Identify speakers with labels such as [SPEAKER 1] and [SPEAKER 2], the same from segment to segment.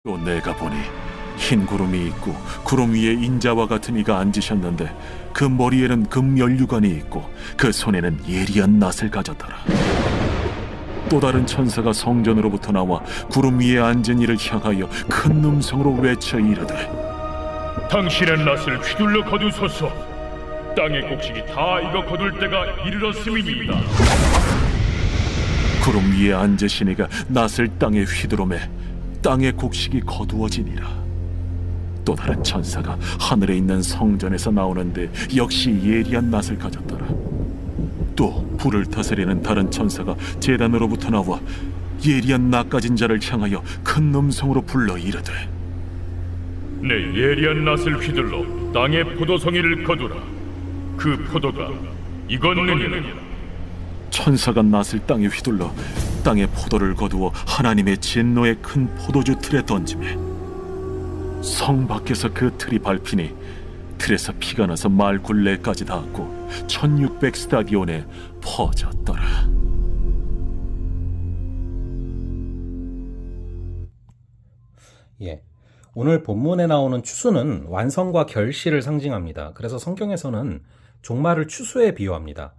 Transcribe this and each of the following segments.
[SPEAKER 1] 또 내가 보니 흰 구름이 있고 구름 위에 인자와 같은 이가 앉으셨는데 그 머리에는 금면류관이 있고 그 손에는 예리한 낫을 가졌더라. 또 다른 천사가 성전으로부터 나와 구름 위에 앉은 이를 향하여 큰 음성으로 외쳐 이르되,
[SPEAKER 2] 당신의 낫을 휘둘러 거두소서. 땅의 곡식이 다 익어 거둘 때가 이르렀음이니이다.
[SPEAKER 1] 구름 위에 앉으신 이가 낫을 땅에 휘두르매 땅의 곡식이 거두어지니라. 또 다른 천사가 하늘에 있는 성전에서 나오는데 역시 예리한 낫을 가졌더라. 또 불을 다스리는 다른 천사가 제단으로부터 나와 예리한 낫 가진 자를 향하여 큰 음성으로 불러 이르되,
[SPEAKER 2] 내 예리한 낫을 휘둘러 땅의 포도송이를 거두라. 그 포도가 익었느니라.
[SPEAKER 1] 천사가 낫을 땅에 휘둘러 땅의 포도를 거두어 하나님의 진노의 큰 포도주 틀에 던지매 성 밖에서 그 틀이 밟히니 틀에서 피가 나서 말 굴레까지 닿았고 1600 스타디온에 퍼졌더라.
[SPEAKER 3] 오늘 본문에 나오는 추수는 완성과 결실을 상징합니다. 그래서 성경에서는 종말을 추수에 비유합니다.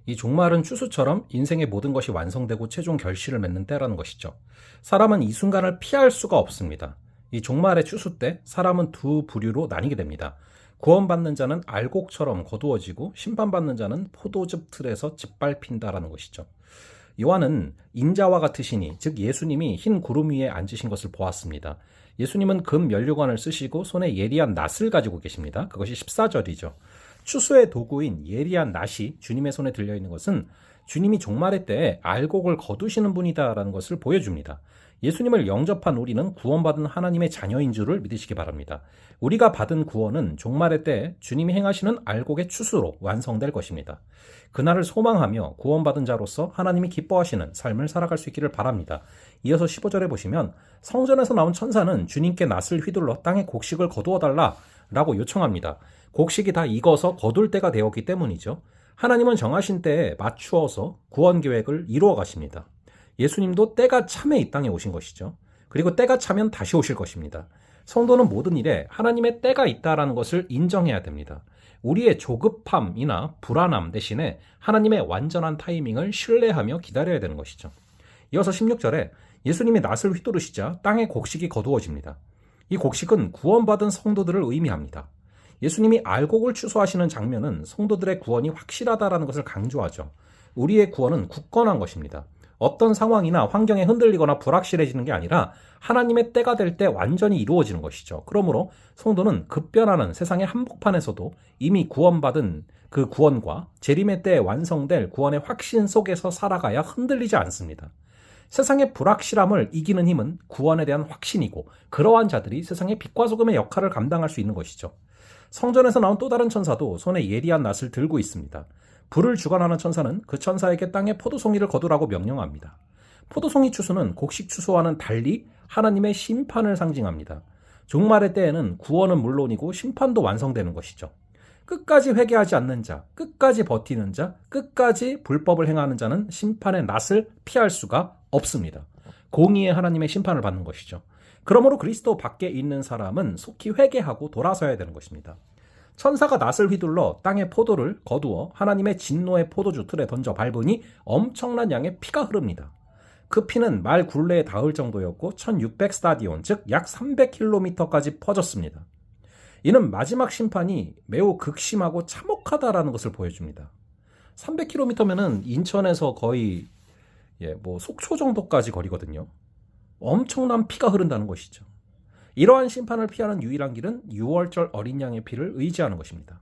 [SPEAKER 3] 이 종말은 추수처럼 인생의 모든 것이 완성되고 최종 결실을 맺는 때라는 것이죠. 사람은 이 순간을 피할 수가 없습니다. 이 종말의 추수 때 사람은 두 부류로 나뉘게 됩니다. 구원받는 자는 알곡처럼 거두어지고 심판받는 자는 포도즙 틀에서 짓밟힌다라는 것이죠. 요한은 인자와 같으시니, 즉 예수님이 흰 구름 위에 앉으신 것을 보았습니다. 예수님은 금 면류관을 쓰시고 손에 예리한 낫을 가지고 계십니다. 그것이 14절이죠. 추수의 도구인 예리한 낫이 주님의 손에 들려있는 것은 주님이 종말의 때에 알곡을 거두시는 분이다라는 것을 보여줍니다. 예수님을 영접한 우리는 구원받은 하나님의 자녀인 줄을 믿으시기 바랍니다. 우리가 받은 구원은 종말의 때에 주님이 행하시는 알곡의 추수로 완성될 것입니다. 그날을 소망하며 구원받은 자로서 하나님이 기뻐하시는 삶을 살아갈 수 있기를 바랍니다. 이어서 15절에 보시면 성전에서 나온 천사는 주님께 낫을 휘둘러 땅에 곡식을 거두어달라 라고 요청합니다. 곡식이 다 익어서 거둘 때가 되었기 때문이죠. 하나님은 정하신 때에 맞추어서 구원 계획을 이루어 가십니다. 예수님도 때가 차면 이 땅에 오신 것이죠. 그리고 때가 차면 다시 오실 것입니다. 성도는 모든 일에 하나님의 때가 있다는 것을 인정해야 됩니다. 우리의 조급함이나 불안함 대신에 하나님의 완전한 타이밍을 신뢰하며 기다려야 되는 것이죠. 이어서 16절에 예수님이 낫을 휘두르시자 땅에 곡식이 거두어집니다. 이 곡식은 구원받은 성도들을 의미합니다. 예수님이 알곡을 추수하시는 장면은 성도들의 구원이 확실하다는 것을 강조하죠. 우리의 구원은 굳건한 것입니다. 어떤 상황이나 환경에 흔들리거나 불확실해지는 게 아니라 하나님의 때가 될 때 완전히 이루어지는 것이죠. 그러므로 성도는 급변하는 세상의 한복판에서도 이미 구원받은 그 구원과 재림의 때에 완성될 구원의 확신 속에서 살아가야 흔들리지 않습니다. 세상의 불확실함을 이기는 힘은 구원에 대한 확신이고, 그러한 자들이 세상의 빛과 소금의 역할을 감당할 수 있는 것이죠. 성전에서 나온 또 다른 천사도 손에 예리한 낫을 들고 있습니다. 불을 주관하는 천사는 그 천사에게 땅에 포도송이를 거두라고 명령합니다. 포도송이 추수는 곡식 추수와는 달리 하나님의 심판을 상징합니다. 종말의 때에는 구원은 물론이고 심판도 완성되는 것이죠. 끝까지 회개하지 않는 자, 끝까지 버티는 자, 끝까지 불법을 행하는 자는 심판의 낫을 피할 수가 없습니다. 공의의 하나님의 심판을 받는 것이죠. 그러므로 그리스도 밖에 있는 사람은 속히 회개하고 돌아서야 되는 것입니다. 천사가 낫을 휘둘러 땅의 포도를 거두어 하나님의 진노의 포도주 틀에 던져 밟으니 엄청난 양의 피가 흐릅니다. 그 피는 말 굴레에 닿을 정도였고 1600 스타디온, 즉 약 300km까지 퍼졌습니다. 이는 마지막 심판이 매우 극심하고 참혹하다라는 것을 보여줍니다. 300km면은 인천에서 거의 속초 정도까지 거리거든요. 엄청난 피가 흐른다는 것이죠. 이러한 심판을 피하는 유일한 길은 6월절 어린 양의 피를 의지하는 것입니다.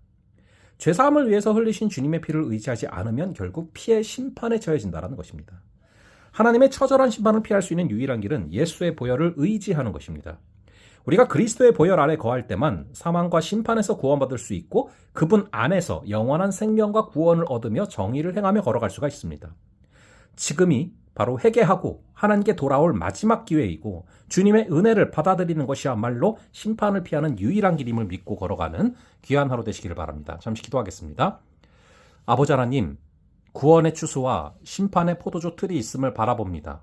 [SPEAKER 3] 죄사함을 위해서 흘리신 주님의 피를 의지하지 않으면 결국 피의 심판에 처해진다는 것입니다. 하나님의 처절한 심판을 피할 수 있는 유일한 길은 예수의 보혈을 의지하는 것입니다. 우리가 그리스도의 보혈 아래 거할 때만 사망과 심판에서 구원받을 수 있고, 그분 안에서 영원한 생명과 구원을 얻으며 정의를 행하며 걸어갈 수가 있습니다. 지금이 바로 회개하고 하나님께 돌아올 마지막 기회이고, 주님의 은혜를 받아들이는 것이야말로 심판을 피하는 유일한 길임을 믿고 걸어가는 귀한 하루 되시기를 바랍니다. 잠시 기도하겠습니다. 아버지 하나님, 구원의 추수와 심판의 포도주 틀이 있음을 바라봅니다.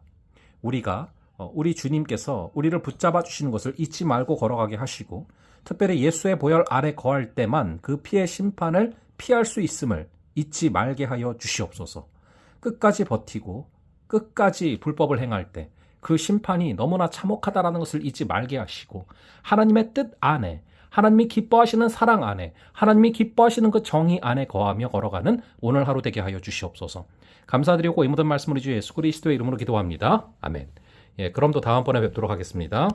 [SPEAKER 3] 우리가 우리 주님께서 우리를 붙잡아 주시는 것을 잊지 말고 걸어가게 하시고 특별히 예수의 보혈 아래 거할 때만 그 피의 심판을 피할 수 있음을 잊지 말게 하여 주시옵소서. 끝까지 버티고 끝까지 불법을 행할 때 그 심판이 너무나 참혹하다라는 것을 잊지 말게 하시고 하나님의 뜻 안에 하나님이 기뻐하시는 사랑 안에 하나님이 기뻐하시는 그 정의 안에 거하며 걸어가는 오늘 하루 되게 하여 주시옵소서. 감사드리고 이 모든 말씀을 주 예수 그리스도의 이름으로 기도합니다. 아멘. 그럼 또 다음번에 뵙도록 하겠습니다.